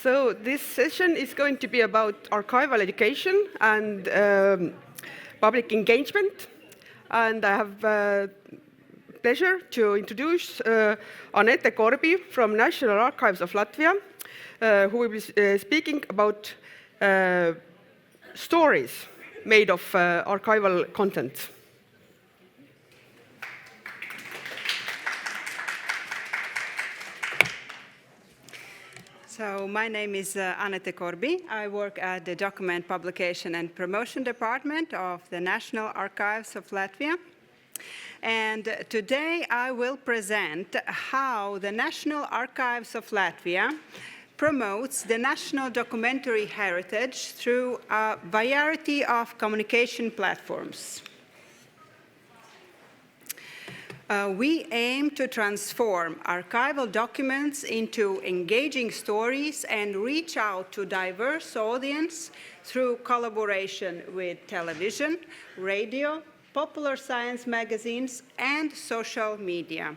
So this session is going to be about archival education and public engagement. And I have pleasure to introduce Anette Korbi from National Archives of Latvia, who will be speaking about stories made of archival content. So my name is Anette Korbi. I work at the Document Publication and Promotion Department of the National Archives of Latvia. And today I will present how the National Archives of Latvia promotes the national documentary heritage through a variety of communication platforms. We aim to transform archival documents into engaging stories and reach out to diverse audience through collaboration with television, radio, popular science magazines, and social media.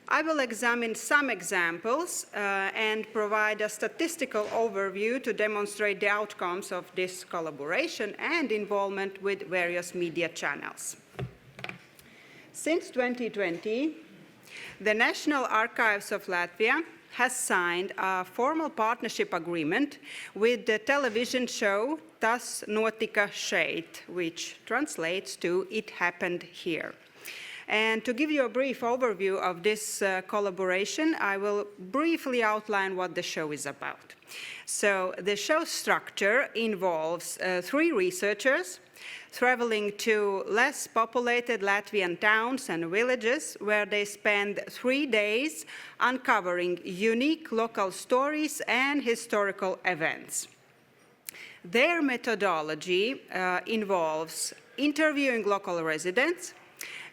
I will examine some examples and provide a statistical overview to demonstrate the outcomes of this collaboration and involvement with various media channels. Since 2020, the National Archives of Latvia has signed a formal partnership agreement with the television show Tas notika šeit, which translates to It Happened Here. And to give you a brief overview of this collaboration, I will briefly outline what the show is about. So the show structure involves 3 researchers traveling to less populated Latvian towns and villages where they spend 3 days uncovering unique local stories and historical events. Their methodology involves interviewing local residents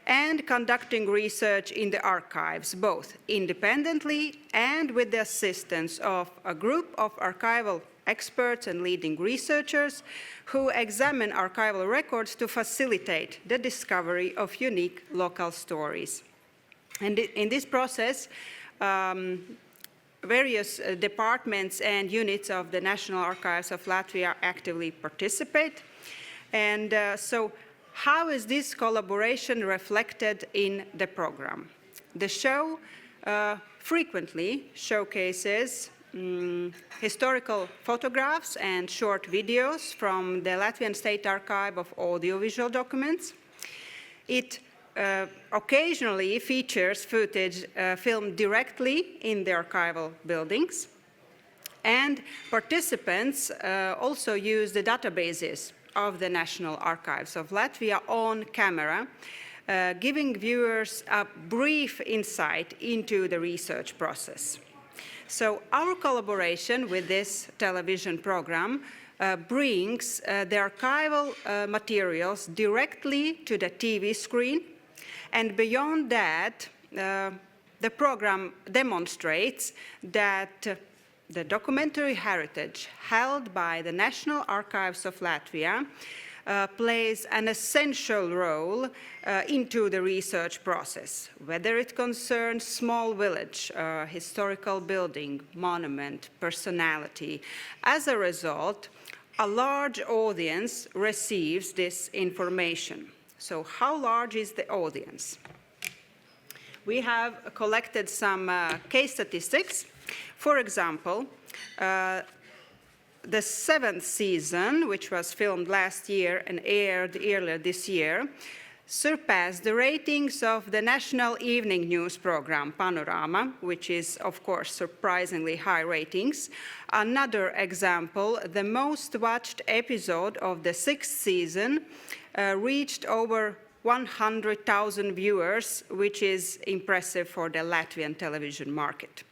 and conducting research in the archives, both independently and with the assistance of a group of archival experts and leading researchers who examine archival records to facilitate the discovery of unique local stories. And in this process, various departments and units of the National Archives of Latvia actively participate. And so how is this collaboration reflected in the program? The show frequently showcases historical photographs and short videos from the Latvian State Archive of Audiovisual Documents. It occasionally features footage filmed directly in the archival buildings. And participants also use the databases of the National Archives of Latvia on camera, giving viewers a brief insight into the research process. So our collaboration with this television program brings the archival materials directly to the TV screen, and beyond that, the program demonstrates that the documentary heritage held by the National Archives of Latvia plays an essential role into the research process, whether it concerns small village, historical building, monument, personality. As a result, a large audience receives this information. So how large is the audience? We have collected some case statistics. For example, the 7th season, which was filmed last year and aired earlier this year, surpassed the ratings of the national evening news program, Panorama, which is, of course, surprisingly high ratings. Another example, the most watched episode of the 6th season reached over 100,000 viewers, which is impressive for the Latvian television market.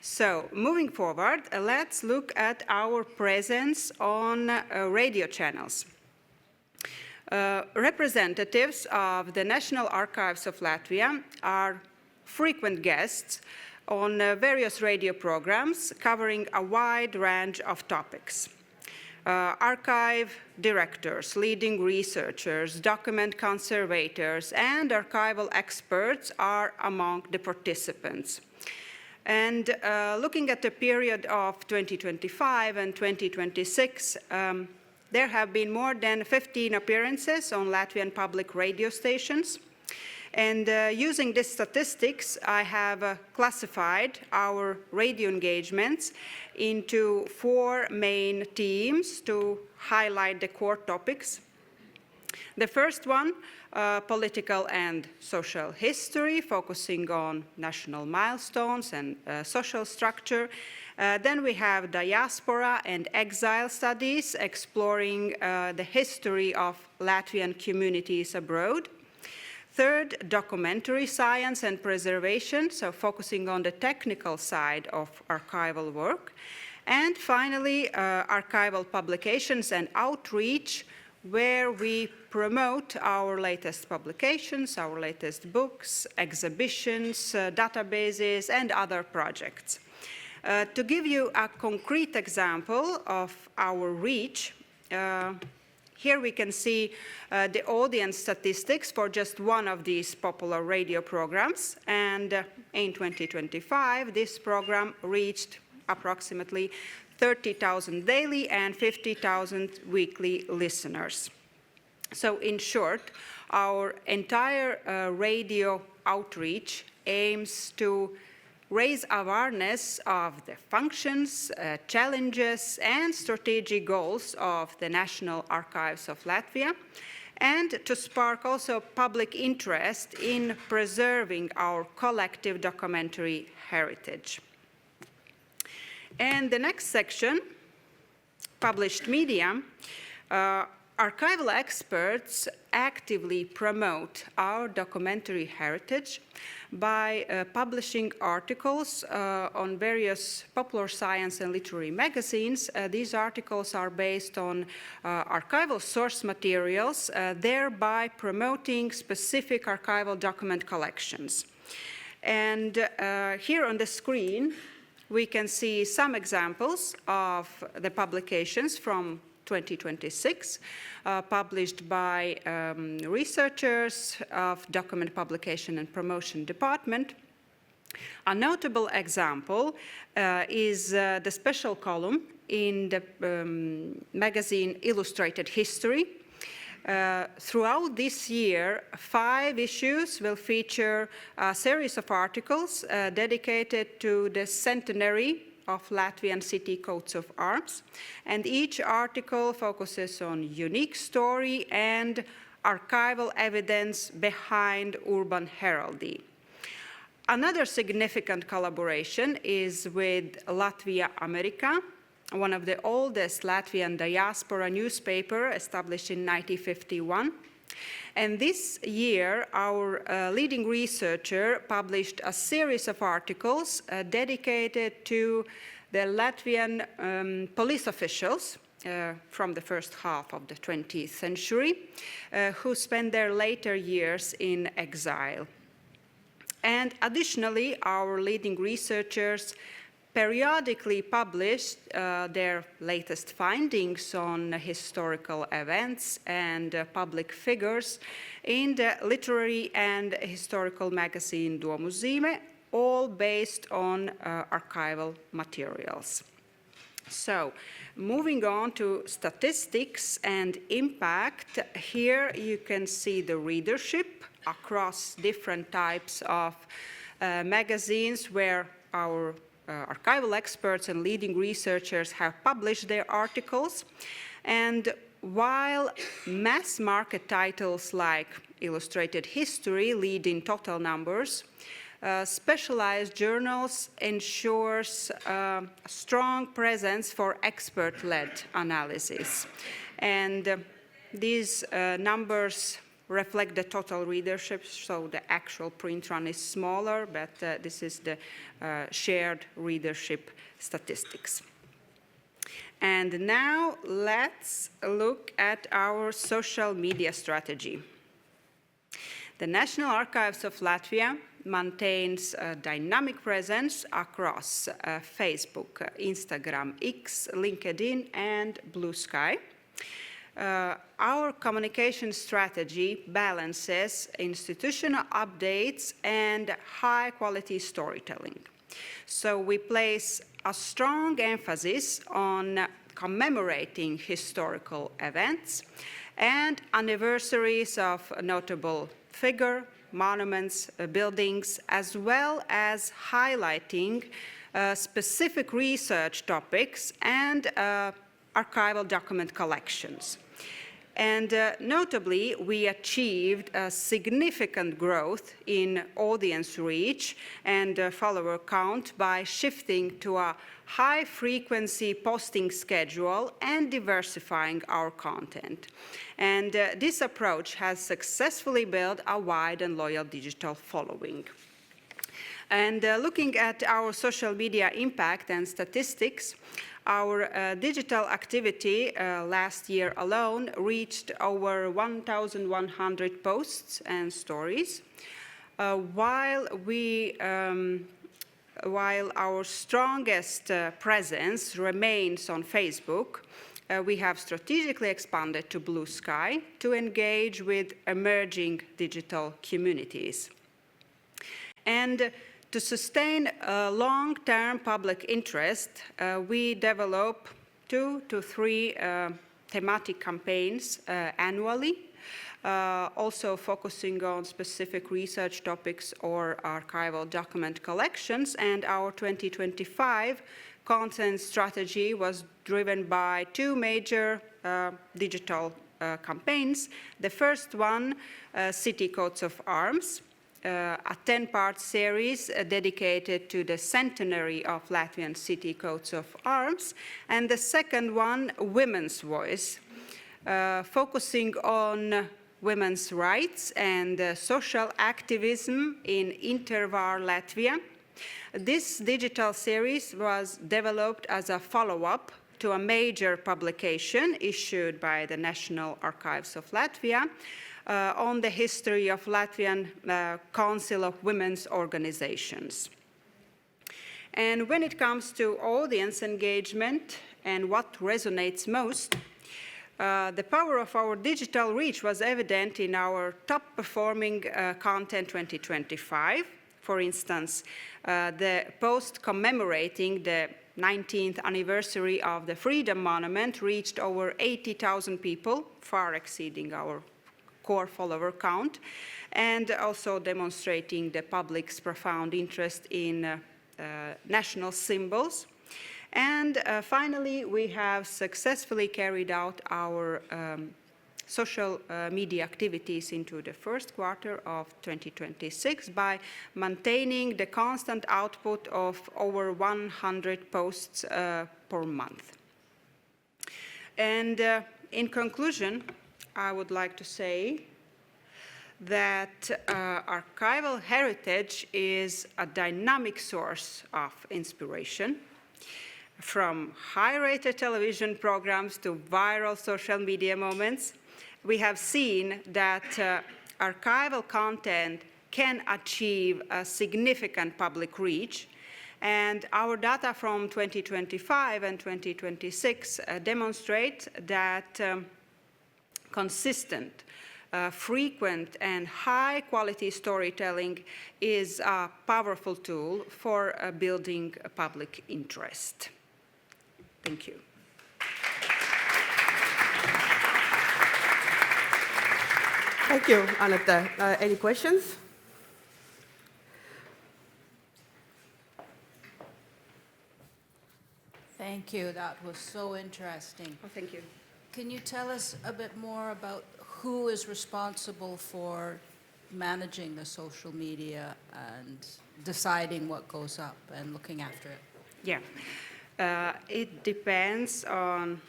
So moving forward, let's look at our presence on radio channels. Representatives of the National Archives of Latvia are frequent guests on various radio programs covering a wide range of topics. Archive directors, leading researchers, document conservators, and archival experts are among the participants. And looking at the period of 2025 and 2026, there have been more than 15 appearances on Latvian public radio stations. And using these statistics, I have classified our radio engagements into 4 main themes to highlight the core topics. The first one, political and social history, focusing on national milestones and social structure. Then we have diaspora and exile studies, exploring the history of Latvian communities abroad. Third, documentary science and preservation, so focusing on the technical side of archival work. And finally, archival publications and outreach, where we promote our latest publications, our latest books, exhibitions, databases, and other projects. To give you a concrete example of our reach, here we can see the audience statistics for just one of these popular radio programs. And in 2025, this program reached approximately 30,000 daily and 50,000 weekly listeners. So in short, our entire radio outreach aims to raise awareness of the functions, challenges, and strategic goals of the National Archives of Latvia, and to spark also public interest in preserving our collective documentary heritage. And the next section, published media, archival experts actively promote our documentary heritage by publishing articles on various popular science and literary magazines. These articles are based on archival source materials, thereby promoting specific archival document collections. And here on the screen, we can see some examples of the publications from 2026, published by researchers of Document Publication and Promotion Department. A notable example is the special column in the magazine Illustrated History. Throughout this year, 5 issues will feature a series of articles dedicated to the centenary of Latvian city coats of arms, and each article focuses on unique story and archival evidence behind urban heraldry. Another significant collaboration is with Latvia America, one of the oldest Latvian diaspora newspaper, established in 1951. And this year, our leading researcher published a series of articles dedicated to the Latvian police officials from the first half of the 20th century, who spent their later years in exile. And additionally, our leading researchers periodically published their latest findings on historical events and public figures in the literary and historical magazine Domuzīme, all based on archival materials. So, moving on to statistics and impact, here you can see the readership across different types of magazines where our archival experts and leading researchers have published their articles. And while mass market titles like Illustrated History lead in total numbers, specialized journals ensures a strong presence for expert-led analysis. And these numbers reflect the total readership, so the actual print run is smaller, but this is the shared readership statistics. And now let's look at our social media strategy. The National Archives of Latvia maintains a dynamic presence across Facebook, Instagram, X, LinkedIn, and Blue Sky. Our communication strategy balances institutional updates and high-quality storytelling. So we place a strong emphasis on commemorating historical events and anniversaries of a notable figure, monuments, buildings, as well as highlighting specific research topics and archival document collections. And notably, we achieved a significant growth in audience reach and follower count by shifting to a high-frequency posting schedule and diversifying our content. And this approach has successfully built a wide and loyal digital following. And looking at our social media impact and statistics, our digital activity last year alone reached over 1,100 posts and stories, while our strongest presence remains on Facebook. We have strategically expanded to Blue Sky to engage with emerging digital communities. And to sustain long-term public interest, we develop 2 to 3 thematic campaigns annually, also focusing on specific research topics or archival document collections. And our 2025 content strategy was driven by 2 major digital campaigns. The first one, City Coats of Arms, a 10-part series dedicated to the centenary of Latvian city coats of arms, and the second one, Women's Voice, focusing on women's rights and social activism in Intervar Latvia. This digital series was developed as a follow-up to a major publication issued by the National Archives of Latvia on the history of Latvian Council of Women's Organizations. And when it comes to audience engagement and what resonates most, the power of our digital reach was evident in our top-performing content 2025. For instance, the post commemorating the 19th anniversary of the Freedom Monument reached over 80,000 people, far exceeding our core follower count, and also demonstrating the public's profound interest in national symbols. And finally, we have successfully carried out our social media activities into the first quarter of 2026 by maintaining the constant output of over 100 posts per month. And in conclusion, I would like to say that archival heritage is a dynamic source of inspiration. From high-rated television programs to viral social media moments, we have seen that archival content can achieve a significant public reach. And our data from 2025 and 2026 demonstrate that consistent, frequent, and high-quality storytelling is a powerful tool for building public interest. Thank you. Thank you, Anette. Any questions? Thank you. That was so interesting. Oh, thank you. Can you tell us a bit more about who is responsible for managing the social media and deciding what goes up and looking after it? Yeah. It depends on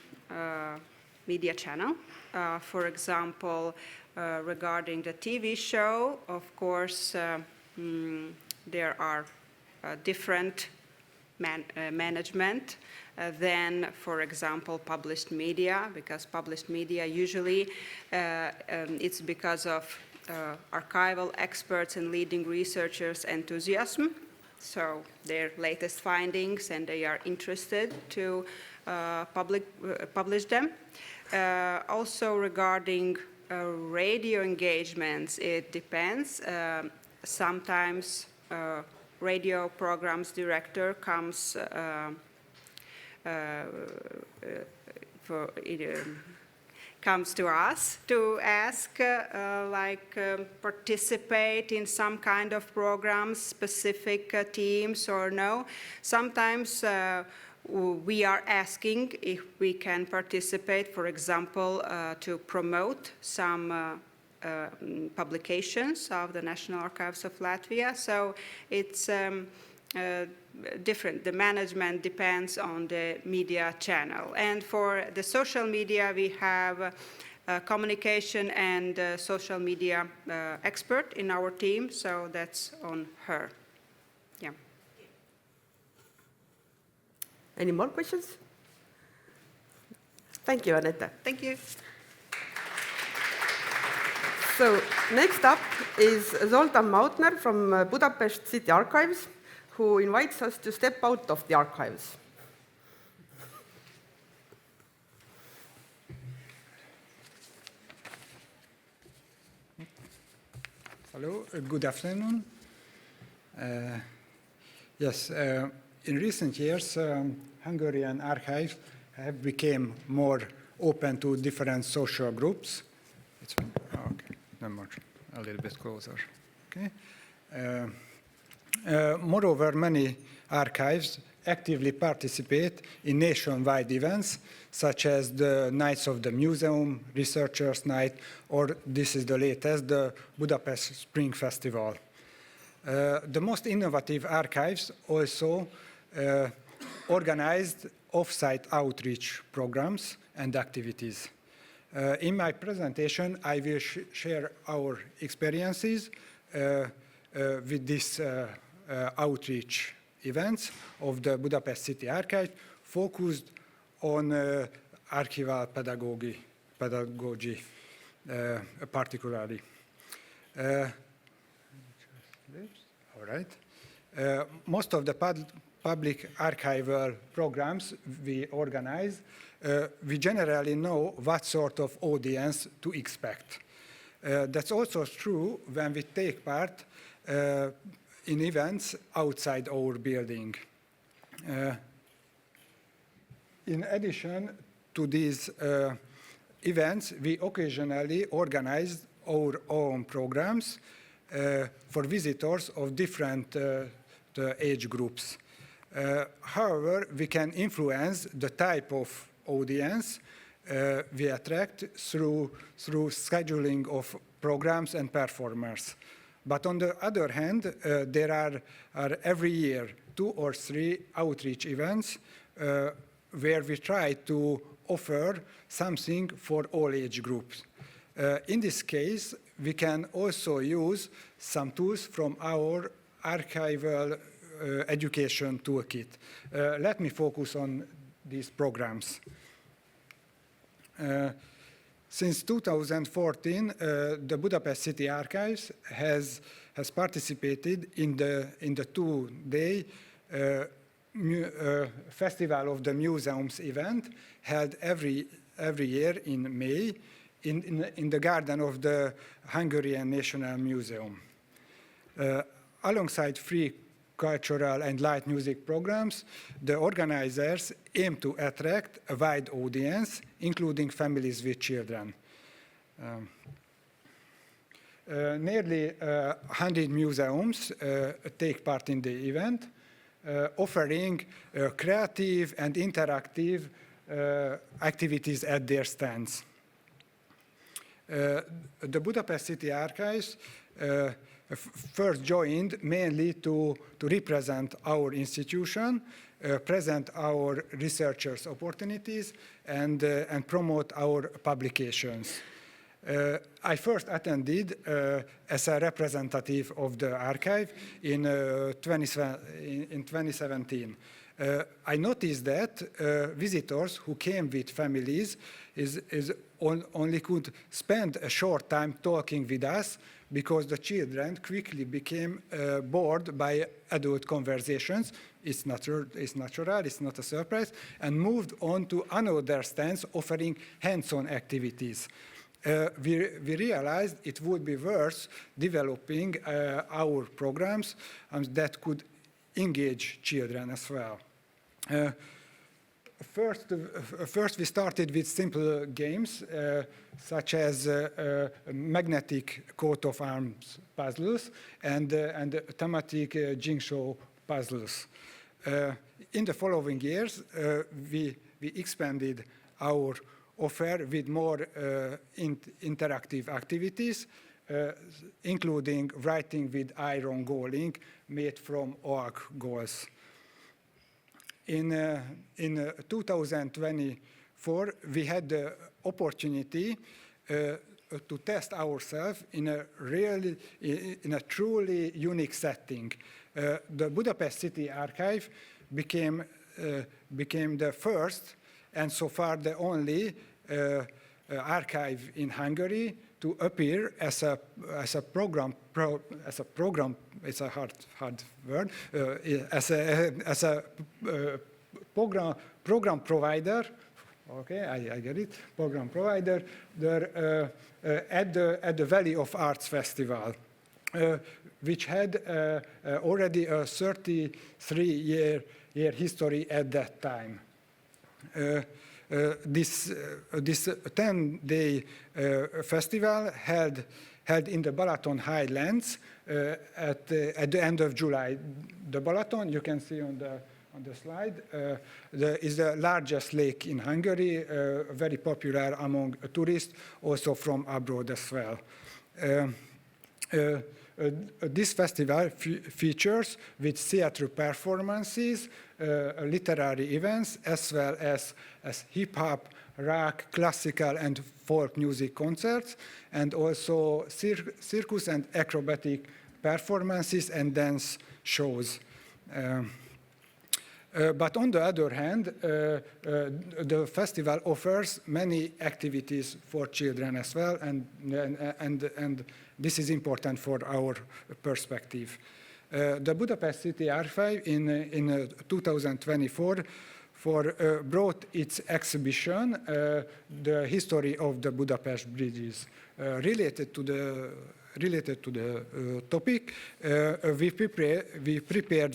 media channel. For example, regarding the TV show, of course, there are different management than, for example, published media, because published media usually it's because of archival experts and leading researchers' enthusiasm. So their latest findings, and they are interested to publish them. Also regarding radio engagements, it depends. Sometimes radio programs director comes comes to us to ask, participate in some kind of programs, specific teams or no. Sometimes we are asking if we can participate, for example, to promote some publications of the National Archives of Latvia. So it's different. The management depends on the media channel. And for the social media, we have a communication and social media expert in our team, so that's on her. Yeah. Any more questions? Thank you, Aneta. Thank you. So next up is Zoltán Mautner from Budapest City Archives, who invites us to step out of the archives. Hello, good afternoon. Yes, in recent years, Hungarian archives have become more open to different social groups. Okay, not much, a little bit closer. Okay. Moreover, many archives actively participate in nationwide events, such as the Nights of the Museum, Researchers' Night, or this is the latest, the Budapest Spring Festival. The most innovative archives also organized off-site outreach programs and activities. In my presentation, I will share our experiences with these outreach events of the Budapest City Archive, focused on archival pedagogy particularly. All right. Most of the public archival programs we organize, we generally know what sort of audience to expect. That's also true when we take part in events outside our building. In addition to these events, we occasionally organize our own programs for visitors of different age groups. However, we can influence the type of audience we attract through scheduling of programs and performers. But on the other hand, there are every year 2 or 3 outreach events where we try to offer something for all age groups. In this case, we can also use some tools from our archival education toolkit. Let me focus on these programs. Since 2014, the Budapest City Archives has participated in the 2-day Festival of the Museums event held every year in May in the garden of the Hungarian National Museum. Alongside free cultural and light music programs, the organizers aim to attract a wide audience, including families with children. Nearly 100 museums take part in the event, offering creative and interactive activities at their stands. The Budapest City Archives first joined mainly to represent our institution, present our researchers' opportunities, and promote our publications. I first attended as a representative of the archive in 2017. I noticed that visitors who came with families only could spend a short time talking with us because the children quickly became bored by adult conversations. It's natural, it's not a surprise, and moved on to another stands offering hands-on activities. We realized it would be worth developing our programs that could engage children as well. First, we started with simple games, such as magnetic coat of arms puzzles and thematic jigsaw puzzles. In the following years, we expanded our offer with more interactive activities, including writing with iron galling made from oak galls. In 2024, we had the opportunity to test ourselves in a truly unique setting. The Budapest City Archive became the first and so far the only archive in Hungary to appear as a program. It's a hard word. As a program provider. Okay, I get it. Program provider there, at the Valley of Arts Festival, which had already a 33-year history at that time. This 10-day festival held in the Balaton Highlands at the end of July. The Balaton, you can see on the slide, is the largest lake in Hungary, very popular among tourists, also from abroad as well. This festival features with theater performances, literary events, as well as hip-hop, rock, classical, and folk music concerts, and also circus and acrobatic performances and dance shows. But on the other hand, the festival offers many activities for children as well, and this is important for our perspective. The Budapest City Archive in 2024 brought its exhibition, the history of the Budapest bridges, related to the topic. We prepared